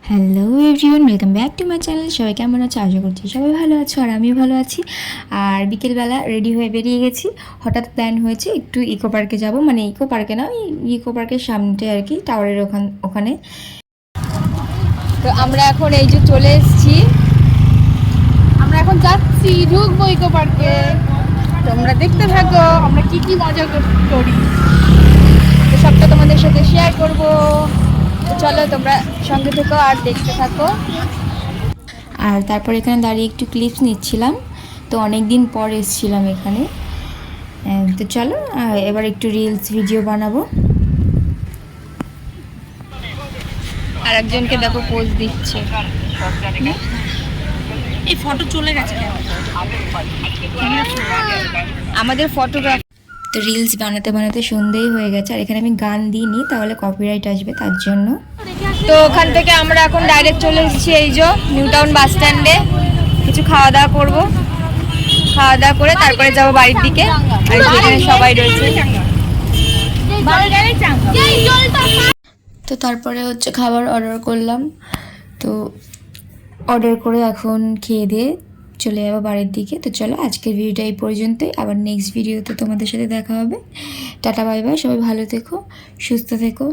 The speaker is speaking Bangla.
Hello everyone, welcome back to my channel. সবাই কেমন আছো? আশা করছি সবাই ভালো আছো আর আমিও ভালো আছি। আর বিকেলবেলা রেডি হয়ে বেরিয়ে গেছি। হঠাৎ প্ল্যান হয়েছে একটু ইকো পার্কে যাবো, মানে ইকো পার্কে না, ওই ইকো পার্কের সামনেটায় আর কি, টাওয়ারের ওখানে। তো আমরা এখন এই যে চলে এসেছি, আমরা এখন যাচ্ছি, ঢুকবো ইকো পার্কে। তোমরা দেখতে থাকো আমরা কি কি মজা করি, তো সবটা তোমাদের সাথে শেয়ার করবো। চলো তোমরা সঙ্গে থেকো আর দেখতে থাকো। আর তারপর এখানে দাঁড়িয়ে একটু ক্লিপস নিচ্ছিলাম, তো অনেক দিন পর এসেছিলাম এখানে। তো চলো এবার একটু রিলস ভিডিও বানাবো। আর একজনকে দেখো পোজ দিচ্ছে। এই ফটো চলে গেছে আমাদের ফটোগ্রাফ। তো রিলস বানাতে বানাতে সন্ধেই হয়ে গেছে, আর এখানে আমি গান দিইনি, তাহলে কপিরাইট আসবে তার জন্য। তো ওখান থেকে আমরা এখন ডাইরেক্ট চলে এসেছি এই যে নিউ টাউন বাস স্ট্যান্ডে। কিছু খাওয়া দাওয়া করবো, খাওয়া দাওয়া করে তারপরে যাবো বাড়ির দিকে। আর এখানে সবাই রয়েছে। তো তারপরে হচ্ছে খাবার অর্ডার করলাম, তো অর্ডার করে এখন খেয়ে দিয়ে চলে যাবো বাড়ির দিকে। তো চলো আজকের ভিডিওটা এই পর্যন্তই, আবার নেক্সট ভিডিওতে তোমাদের সাথে দেখা হবে। টাটা বাই বাই, সবাই ভালো থেকো, সুস্থ থেকো।